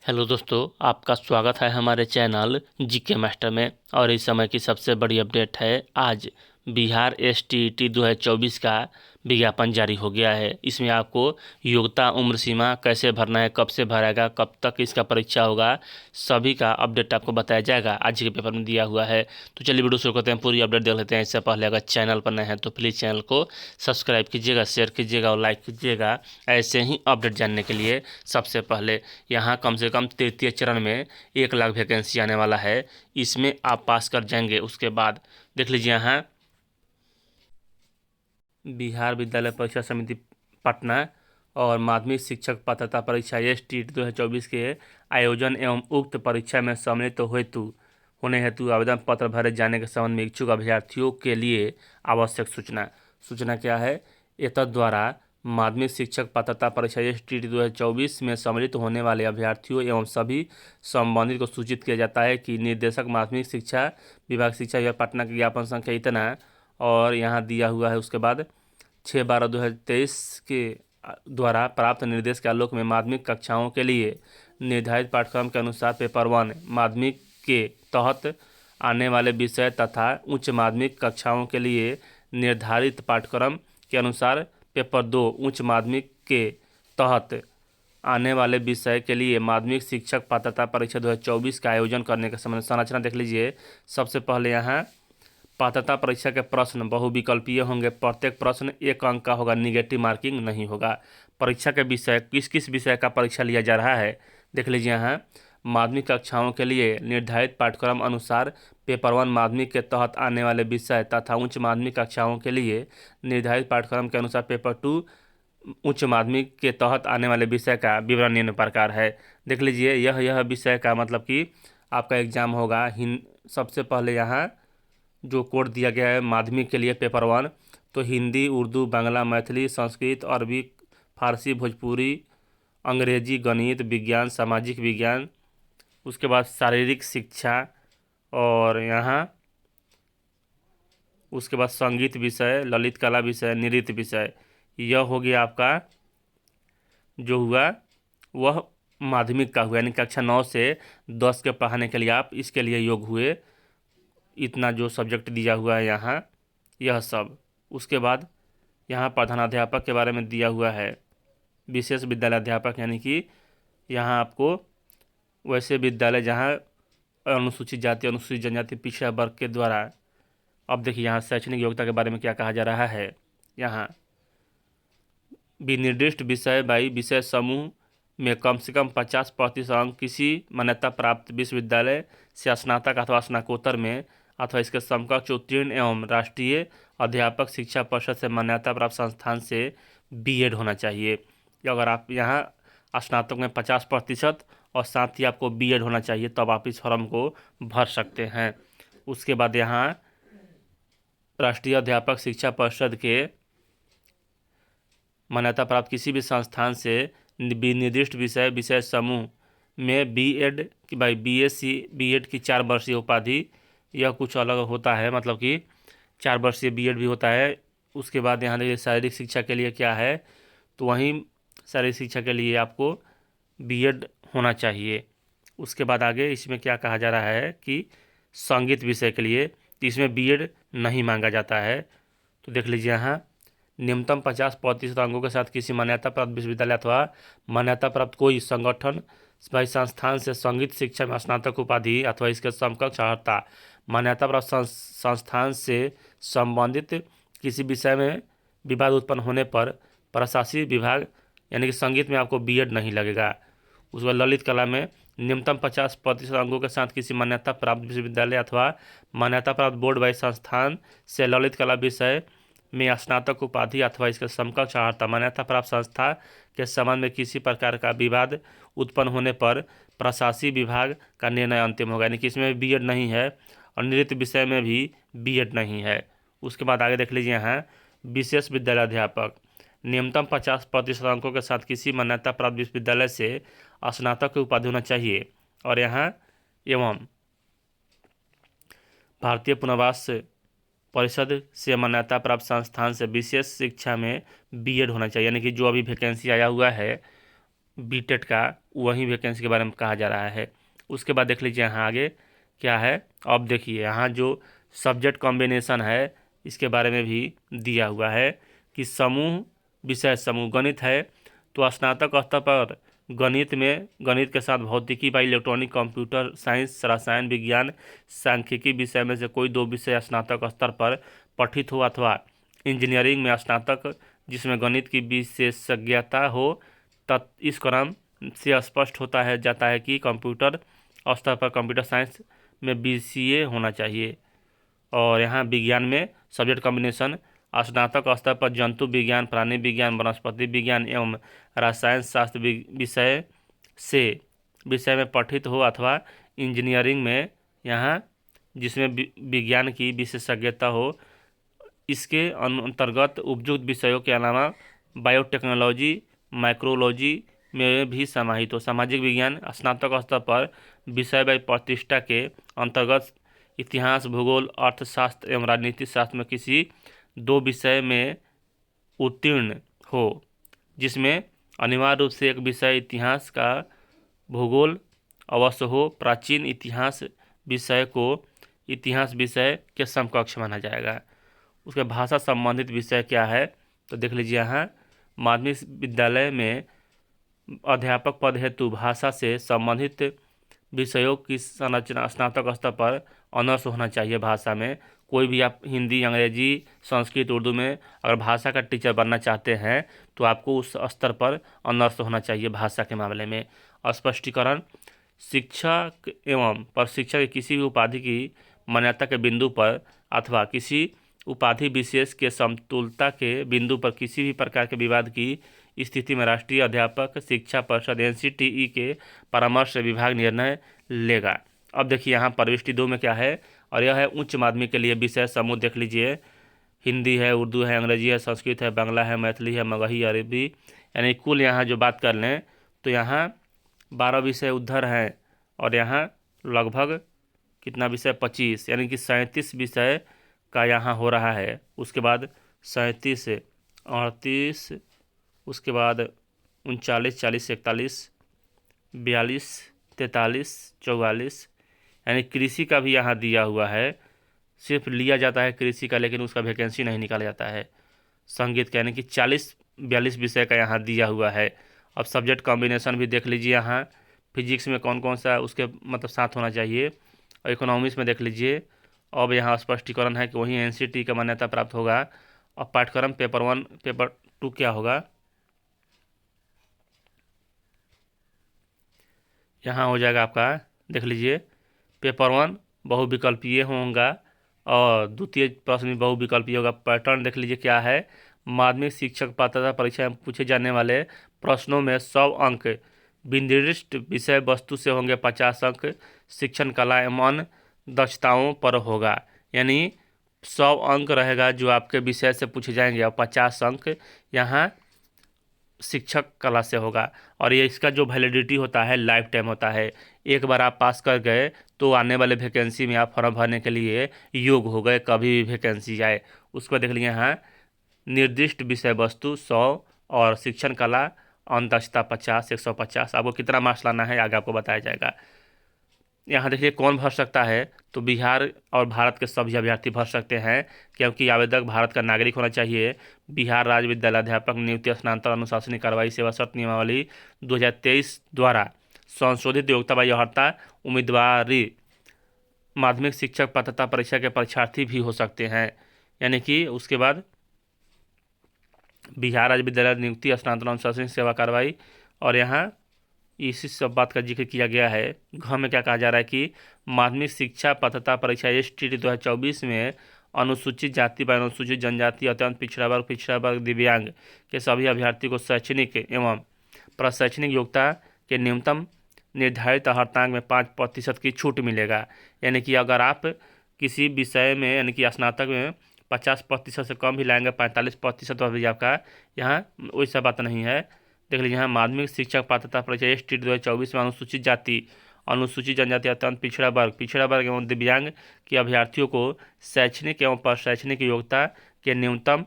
Hello दोस्तों, आपका स्वागत है हमारे चैनल जीके मास्टर में। और इस समय की सबसे बड़ी अपडेट है। आज बिहार एसटीईटी 2024 का विज्ञापन जारी हो गया है। इसमें आपको योग्यता, उम्र सीमा, कैसे भरना है, कब से भरेगा, कब तक इसका परीक्षा होगा, सभी का अपडेट आपको बताया जाएगा। आज के पेपर में दिया हुआ है। तो चलिए वीडियो शुरू करते हैं, पूरी अपडेट देख लेते हैं। इससे पहले अगर चैनल पर नए हैं तो प्लीज़ चैनल को सब्सक्राइब कीजिएगा, शेयर कीजिएगा और लाइक कीजिएगा। ऐसे ही अपडेट जानने के लिए सबसे पहले यहाँ कम से कम तृतीय चरण में 1 लाख वैकेंसी आने वाला है। इसमें आप पास कर जाएंगे। उसके बाद देख लीजिए यहाँ बिहार विद्यालय परीक्षा समिति पटना और माध्यमिक शिक्षक पात्रता परीक्षा एसटीईटी 2024 के आयोजन एवं उक्त परीक्षा में सम्मिलित होने हेतु आवेदन पत्र भरे जाने के संबंध में इच्छुक अभ्यर्थियों के लिए आवश्यक सूचना क्या है। एतद द्वारा माध्यमिक शिक्षक पात्रता परीक्षा एसटीईटी 2024 में सम्मिलित होने वाले अभ्यर्थियों एवं सभी संबंधित को सूचित किया जाता है कि निर्देशक माध्यमिक शिक्षा विभाग शिक्षा विभाग पटना की ज्ञापन संख्या इतना और यहाँ दिया हुआ है। उसके बाद 6/12/2023 के द्वारा प्राप्त निर्देश के आलोक में माध्यमिक कक्षाओं के लिए निर्धारित पाठ्यक्रम के अनुसार पेपर 1 माध्यमिक के तहत आने वाले विषय तथा उच्च माध्यमिक कक्षाओं के लिए निर्धारित पाठ्यक्रम के अनुसार पेपर 2 उच्च माध्यमिक के तहत आने वाले विषय के लिए माध्यमिक शिक्षक पात्रता परीक्षा 2024 का आयोजन करने का संबंध संरचना देख लीजिए। सबसे पहले यहाँ पात्रता परीक्षा के प्रश्न बहुविकल्पीय होंगे। प्रत्येक प्रश्न 1 अंक का होगा, निगेटिव मार्किंग नहीं होगा। परीक्षा के विषय किस किस विषय का परीक्षा लिया जा रहा है देख लीजिए। यहाँ माध्यमिक कक्षाओं के लिए निर्धारित पाठ्यक्रम अनुसार पेपर 1 माध्यमिक के तहत आने वाले विषय तथा उच्च माध्यमिक कक्षाओं के लिए निर्धारित पाठ्यक्रम के अनुसार पेपर 2 उच्च माध्यमिक के तहत आने वाले विषय का विवरण निम्न प्रकार है। देख लीजिए यह विषय का मतलब कि आपका एग्जाम होगा। सबसे पहले यहाँ जो कोड दिया गया है माध्यमिक के लिए पेपर 1, तो हिंदी, उर्दू, बांग्ला, मैथिली, संस्कृत, अरबी, फारसी, भोजपुरी, अंग्रेजी, गणित, विज्ञान, सामाजिक विज्ञान, उसके बाद शारीरिक शिक्षा और यहाँ उसके बाद संगीत विषय, ललित कला विषय, नृत्य विषय। यह हो गया आपका जो हुआ वह माध्यमिक का हुआ, यानी कक्षा 9 से 10 के पढ़ाने के लिए आप इसके लिए योग्य हुए। इतना जो सब्जेक्ट दिया हुआ है यहाँ यह सब। उसके बाद यहाँ प्रधानाध्यापक के बारे में दिया हुआ है। विशेष विद्यालय अध्यापक यानी कि यहाँ आपको वैसे विद्यालय जहाँ अनुसूचित जाति, अनुसूचित जनजाति, पिछड़ा वर्ग के द्वारा। अब देखिए यहाँ शैक्षणिक योग्यता के बारे में क्या कहा जा रहा है। यहाँ विनिर्दिष्ट विषय बाई विषय समूह में कम से कम 50% अंक किसी मान्यता प्राप्त विश्वविद्यालय से स्नातक अथवा स्नातकोत्तर में अथवा इसके समकक्ष उत्तीर्ण एवं राष्ट्रीय अध्यापक शिक्षा परिषद से मान्यता प्राप्त संस्थान से बीएड होना चाहिए। अगर आप यहाँ स्नातक में 50% और साथ ही आपको बीएड होना चाहिए तब आप इस फॉर्म को भर सकते हैं। उसके बाद यहाँ राष्ट्रीय अध्यापक शिक्षा परिषद के मान्यता प्राप्त किसी भी संस्थान से निर्दिष्ट विषय समूह में बीएड की बाई बीएससी बीएड की 4 वर्षीय उपाधि, यह कुछ अलग होता है, मतलब कि 4 वर्षीय बीएड भी होता है। उसके बाद यहाँ देखिए शारीरिक शिक्षा के लिए क्या है, तो वहीं शारीरिक शिक्षा के लिए आपको बीएड होना चाहिए। उसके बाद आगे इसमें क्या कहा जा रहा है कि संगीत विषय के लिए तो इसमें बीएड नहीं मांगा जाता है। तो देख लीजिए यहाँ न्यूनतम 50% अंकों के साथ किसी मान्यता प्राप्त विश्वविद्यालय अथवा मान्यता प्राप्त कोई संगठन भाई संस्थान से संगीत शिक्षा में स्नातक उपाधि अथवा इसके समकक्ष अर्हता मान्यता प्राप्त संस्थान से संबंधित किसी विषय में विवाद उत्पन्न होने पर प्रशासनिक विभाग यानी कि संगीत में आपको बीएड नहीं लगेगा। उसके बाद ललित कला में न्यूनतम 50% अंकों के साथ किसी मान्यता प्राप्त विश्वविद्यालय अथवा मान्यता प्राप्त बोर्ड वाइज संस्थान से ललित कला विषय में स्नातक उपाधि अथवा इसके समकक्ष अर्हता मान्यता प्राप्त संस्था के संबंध में किसी प्रकार का विवाद उत्पन्न होने पर प्रशासनिक विभाग का निर्णय अंतिम होगा, यानी कि इसमें बीएड नहीं है और नृत्य विषय में भी बीएड नहीं है। उसके बाद आगे देख लीजिए यहाँ विशेष विद्यालय अध्यापक न्यूनतम 50% अंकों के साथ किसी मान्यता प्राप्त विश्वविद्यालय से स्नातक की उपाधि होना चाहिए और यहाँ एवं भारतीय पुनर्वास परिषद से मान्यता प्राप्त संस्थान से विशेष शिक्षा में बीएड होना चाहिए, यानी कि जो अभी वैकेंसी आया हुआ है बीटेड का वही वैकेंसी के बारे में कहा जा रहा है। उसके बाद देख लीजिए यहाँ आगे क्या है। अब देखिए यहाँ जो सब्जेक्ट कॉम्बिनेशन है इसके बारे में भी दिया हुआ है कि समूह विषय समूह गणित है तो स्नातक स्तर पर गणित में गणित के साथ भौतिकी व इलेक्ट्रॉनिक कंप्यूटर साइंस रसायन विज्ञान सांख्यिकी विषय में से कोई दो विषय स्नातक स्तर पर पठित हो अथवा इंजीनियरिंग में स्नातक जिसमें गणित की विशेषज्ञता हो इस क्रम से स्पष्ट होता है जाता है कि कंप्यूटर स्तर पर कंप्यूटर साइंस में बीसीए होना चाहिए। और यहाँ विज्ञान में सब्जेक्ट कॉम्बिनेशन स्नातक स्तर पर जंतु विज्ञान प्राणी विज्ञान वनस्पति विज्ञान एवं रसायन शास्त्र विषय में पठित हो अथवा इंजीनियरिंग में यहाँ जिसमें विज्ञान की विशेषज्ञता हो। इसके अंतर्गत उपयुक्त विषयों के अलावा बायोटेक्नोलॉजी माइक्रोलॉजी में भी समाहित हो। सामाजिक विज्ञान स्नातक स्तर पर विषय व प्रतिष्ठा के अंतर्गत इतिहास भूगोल अर्थशास्त्र एवं राजनीति शास्त्र में किसी दो विषय में उत्तीर्ण हो जिसमें अनिवार्य रूप से एक विषय इतिहास का भूगोल अवश्य हो। प्राचीन इतिहास विषय को इतिहास विषय के समकक्ष माना जाएगा। उसके भाषा संबंधित विषय क्या है तो देख लीजिए यहाँ माध्यमिक विद्यालय में अध्यापक पद हेतु भाषा से संबंधित विषयों की संरचना स्नातक स्तर पर ऑनर्स होना चाहिए। भाषा में कोई भी आप हिंदी अंग्रेजी संस्कृत उर्दू में अगर भाषा का टीचर बनना चाहते हैं तो आपको उस स्तर पर ऑनर्स होना चाहिए भाषा के मामले में। स्पष्टीकरण शिक्षक एवं प्रशिक्षक की किसी भी उपाधि की मान्यता के बिंदु पर अथवा किसी उपाधि विशेष के समतुलता के बिंदु पर किसी भी प्रकार के विवाद की स्थिति में राष्ट्रीय अध्यापक शिक्षा परिषद एनसीटीई के परामर्श से विभाग निर्णय लेगा। अब देखिए यहाँ प्रविष्टि 2 में क्या है और यह है उच्च माध्यमिक के लिए विषय समूह देख लीजिए। हिंदी है उर्दू है अंग्रेजी है संस्कृत है बांग्ला है मैथिली है मगही अरबी यानी कुल यहाँ जो बात कर लें तो यहाँ 12 विषय उधर हैं और यहाँ लगभग कितना विषय 25 यानी कि 37 विषय का यहाँ हो रहा है। उसके बाद 37 38 उसके बाद 39 40 41 42 43 44 यानी कृषि का भी यहाँ दिया हुआ है। सिर्फ लिया जाता है कृषि का लेकिन उसका वैकेंसी नहीं निकाला जाता है। संगीत का यानी कि 40-42 विषय का यहाँ दिया हुआ है। अब सब्जेक्ट कॉम्बिनेशन भी देख लीजिए यहाँ फिजिक्स में कौन कौन सा उसके मतलब साथ होना चाहिए और इकोनॉमिक्स में देख लीजिए। अब यहाँ स्पष्टीकरण है कि वही एनसीटी का मान्यता प्राप्त होगा। और पाठ्यक्रम पेपर 1 पेपर 2 क्या होगा यहाँ हो जाएगा आपका देख लीजिए पेपर 1 बहुविकल्पीय होगा और द्वितीय प्रश्न भी बहुविकल्पीय होगा। पैटर्न देख लीजिए क्या है। माध्यमिक शिक्षक पात्रता परीक्षा में पूछे जाने वाले प्रश्नों में 100 अंक विनिर्दिष्ट विषय वस्तु से होंगे 50 अंक शिक्षण कला एवं दक्षताओं पर होगा यानी 100 अंक रहेगा जो आपके विषय से पूछे जाएंगे और 50 अंक यहाँ शिक्षक कला से होगा। और ये इसका जो वैलिडिटी होता है लाइफ टाइम होता है। एक बार आप पास कर गए तो आने वाले वैकेंसी में आप फॉर्म भरने के लिए योग्य हो गए कभी भी वैकेंसी आए। उसको देख लीजिए यहाँ निर्दिष्ट विषय वस्तु 100 और शिक्षण कला दक्षता 50 150 आपको कितना मार्क्स लाना है आगे आपको बताया जाएगा। यहाँ देखिए कौन भर सकता है तो बिहार और भारत के सभी अभ्यर्थी भर सकते हैं क्योंकि आवेदक भारत का नागरिक होना चाहिए। बिहार राज्य विद्यालय अध्यापक नियुक्ति स्नातक अनुशासनिक कार्रवाई सेवा शर्त नियमावली 2023 द्वारा संशोधित योग्यता व अर्हता उम्मीदवारी माध्यमिक शिक्षक पात्रता परीक्षा के परीक्षार्थी भी हो सकते हैं। यानी कि उसके बाद बिहार राज्य विद्यालय नियुक्ति स्नातक अनुशासनिक सेवा कार्रवाई और यहाँ इसी सब बात का जिक्र किया गया है। घ में क्या कहा जा रहा है कि माध्यमिक शिक्षा पात्रता परीक्षा एसटीटी 2024 में अनुसूचित जाति व अनुसूचित जनजाति अत्यंत पिछड़ा वर्ग दिव्यांग के सभी अभ्यर्थियों को शैक्षणिक एवं प्रशैक्षणिक योग्यता के न्यूनतम निर्धारित अर्हतांक में 5% की छूट मिलेगा। यानी कि अगर आप किसी विषय में यानी कि स्नातक में 50% से कम भी लाएंगे 45% पर भी आपका यहाँ वैसा बात नहीं है। देख लीजिए यहाँ माध्यमिक शिक्षक पात्रता परीक्षा एसटीटी 2024 में अनुसूचित जाति अनुसूचित जनजाति अत्यंत पिछड़ा वर्ग एवं दिव्यांग के अभ्यर्थियों को शैक्षणिक एवं प्रशैक्षणिक योग्यता के न्यूनतम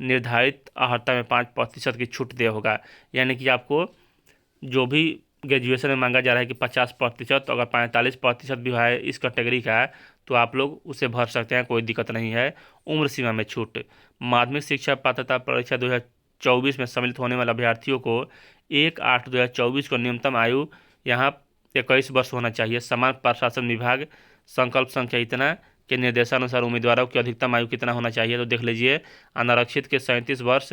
निर्धारित अर्हता में 5% की छूट दे होगा। यानी कि आपको जो भी ग्रेजुएशन में मांगा जा रहा है कि 50%, तो अगर 45% भी है इस कैटेगरी का तो आप लोग उसे भर सकते हैं, कोई दिक्कत नहीं है। उम्र सीमा में छूट। माध्यमिक शिक्षा पात्रता परीक्षा 2024 में सम्मिलित होने वाले अभ्यर्थियों को 1/8/2024 को न्यूनतम आयु यहाँ 21 वर्ष होना चाहिए। समान प्रशासन विभाग संकल्प संख्या इतना के निर्देशानुसार उम्मीदवारों की अधिकतम आयु कितना होना चाहिए, तो देख लीजिए। अनारक्षित के 37 वर्ष,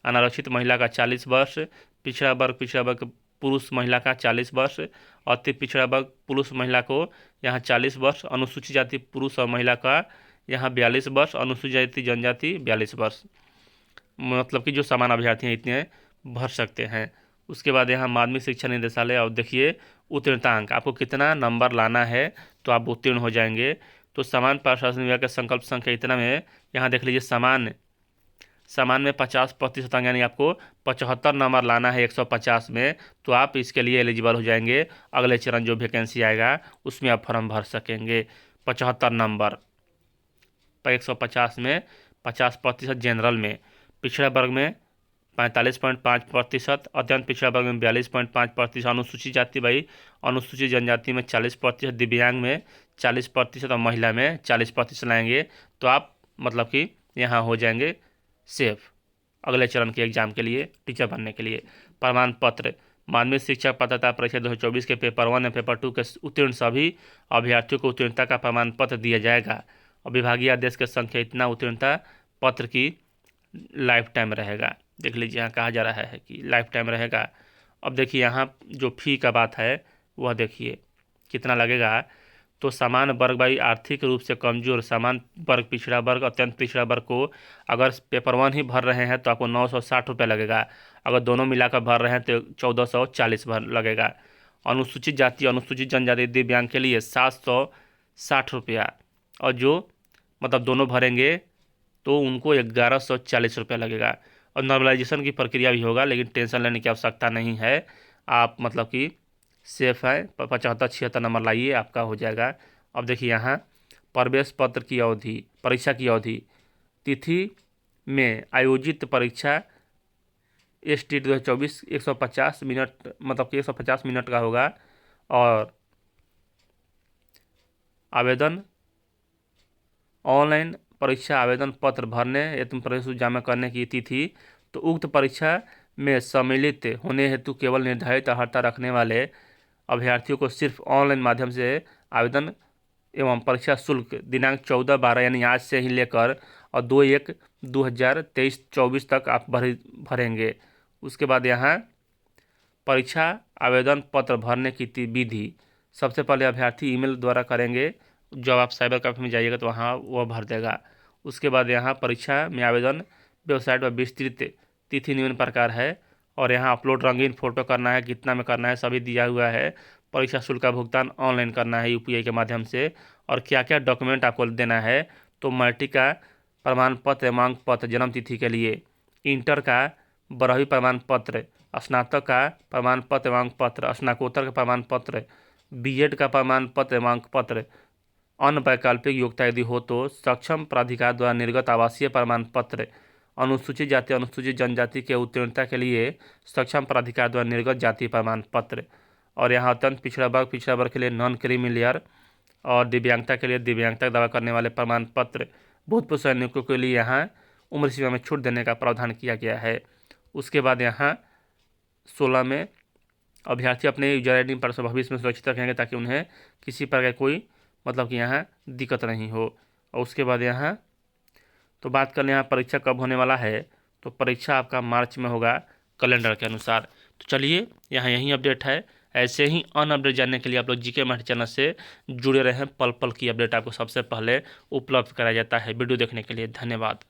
अनारक्षित महिला का 40 वर्ष, पिछड़ा वर्ग पुरुष महिला का 40 वर्ष, अति पिछड़ा वर्ग पुरुष महिला को यहाँ 40 वर्ष, अनुसूचित जाति पुरुष और महिला का यहाँ 42 वर्ष, अनुसूचित जाति जनजाति 42 वर्ष। मतलब कि जो समान अभ्यर्थी हैं इतने भर सकते हैं। उसके बाद यहाँ माध्यमिक शिक्षा निदेशालय, और देखिए उत्तीर्णतांक आपको कितना नंबर लाना है तो आप उत्तीर्ण हो जाएंगे। तो समान प्रशासन विभाग का संकल्प संख्या इतना में यहाँ देख लीजिए, समान में 50% अंक यानी आपको 75 नंबर लाना है 150 में, तो आप इसके लिए एलिजिबल हो जाएंगे। अगले चरण जो वैकेंसी आएगा उसमें आप फॉर्म भर सकेंगे। 75 नंबर पर 150 में 50% जनरल में, पिछड़ा वर्ग में 45.5%, अत्यंत पिछड़ा वर्ग में 42.5%, अनुसूचित जाति भाई अनुसूचित जनजाति में 40%, दिव्यांग में 40% और महिला में 40% लाएंगे, तो आप मतलब कि यहाँ हो जाएंगे सेफ अगले चरण के एग्जाम के लिए, टीचर बनने के लिए। प्रमाण पत्र माध्यमिक शिक्षा पात्रता परीक्षा 2024 के पेपर 1 और पेपर 2 के उत्तीर्ण सभी अभ्यर्थियों को उत्तीर्णता का प्रमाण पत्र दिया जाएगा। और विभागीय आदेश की संख्या इतना उत्तीर्णता पत्र की लाइफ टाइम रहेगा। देख लीजिए यहाँ कहा जा रहा है कि लाइफ टाइम रहेगा। अब देखिए यहाँ जो फी का बात है वह देखिए कितना लगेगा। तो समान वर्ग भाई आर्थिक रूप से कमजोर, समान वर्ग पिछड़ा वर्ग, अत्यंत पिछड़ा वर्ग को अगर पेपर 1 ही भर रहे हैं तो आपको 960 रुपये लगेगा। अगर दोनों मिलाकर भर रहे हैं तो 1440 भर लगेगा। अनुसूचित जाति अनुसूचित जनजाति दिव्यांग के लिए 760 रुपया, और जो मतलब दोनों भरेंगे तो उनको 1140 रुपया लगेगा। और नॉर्मलाइजेशन की प्रक्रिया भी होगा, लेकिन टेंशन लेने की आवश्यकता नहीं है। आप मतलब कि सेफ है, 75-76 नंबर लाइए आपका हो जाएगा। अब देखिए यहाँ प्रवेश पत्र की अवधि, परीक्षा की अवधि, तिथि में आयोजित परीक्षा STEET 2024 150 मिनट मतलब कि 150 मिनट का होगा। और आवेदन ऑनलाइन परीक्षा आवेदन पत्र भरने एवं प्रवेश जमा करने की तिथि, तो उक्त परीक्षा में सम्मिलित होने हेतु केवल निर्धारित अर्हता रखने वाले अभ्यर्थियों को सिर्फ ऑनलाइन माध्यम से आवेदन एवं परीक्षा शुल्क दिनांक 14/12 यानी आज से ही लेकर और 2/1/2023-24 तक आप भरेंगे। उसके बाद यहाँ परीक्षा आवेदन पत्र भरने की विधि, सबसे पहले अभ्यर्थी ईमेल द्वारा करेंगे। जब आप साइबर कैफे में जाइएगा तो वहाँ वह भर देगा। उसके बाद यहाँ परीक्षा में आवेदन वेबसाइट पर विस्तृत तिथि निम्न प्रकार है, और यहाँ अपलोड रंगीन फोटो करना है, कितना में करना है सभी दिया हुआ है। परीक्षा शुल्क का भुगतान ऑनलाइन करना है UPI के माध्यम से। और क्या क्या डॉक्यूमेंट आपको देना है, तो मैट्रिक का प्रमाण पत्र एवं पत्र जन्म तिथि के लिए, इंटर का 12वीं प्रमाण पत्र, स्नातक का प्रमाण पत्र एवं पत्र, स्नातकोत्तर का प्रमाण पत्र, BEd का प्रमाण पत्र एवं पत्र, अन्य वैकल्पिक योग्यता यदि हो तो सक्षम प्राधिकार द्वारा निर्गत आवासीय प्रमाण पत्र, अनुसूचित जाति अनुसूचित जनजाति के उत्तीर्णता के लिए सक्षम प्राधिकार द्वारा निर्गत जाति प्रमाण पत्र। और यहाँ अत्यंत पिछड़ा वर्ग के लिए नॉन क्रीमी लेयर, और दिव्यांगता के लिए दिव्यांगता का दावा करने वाले प्रमाण पत्र। भूतपूर्व सैनिकों के लिए यहाँ उम्र सीमा में छूट देने का प्रावधान किया गया है। उसके बाद यहाँ 16 में अभ्यर्थी अपने यूजर ID पर भविष्य में सुरक्षित रखेंगे ताकि उन्हें किसी प्रकार कोई मतलब कि यहाँ दिक्कत नहीं हो। और उसके बाद यहाँ तो बात कर लें यहाँ परीक्षा कब होने वाला है, तो परीक्षा आपका मार्च में होगा कैलेंडर के अनुसार। तो चलिए यहाँ यही अपडेट है। ऐसे ही अन अपडेट जानने के लिए आप लोग GK मैथ चैनल से जुड़े रहें। पल पल की अपडेट आपको सबसे पहले उपलब्ध कराया जाता है। वीडियो देखने के लिए धन्यवाद।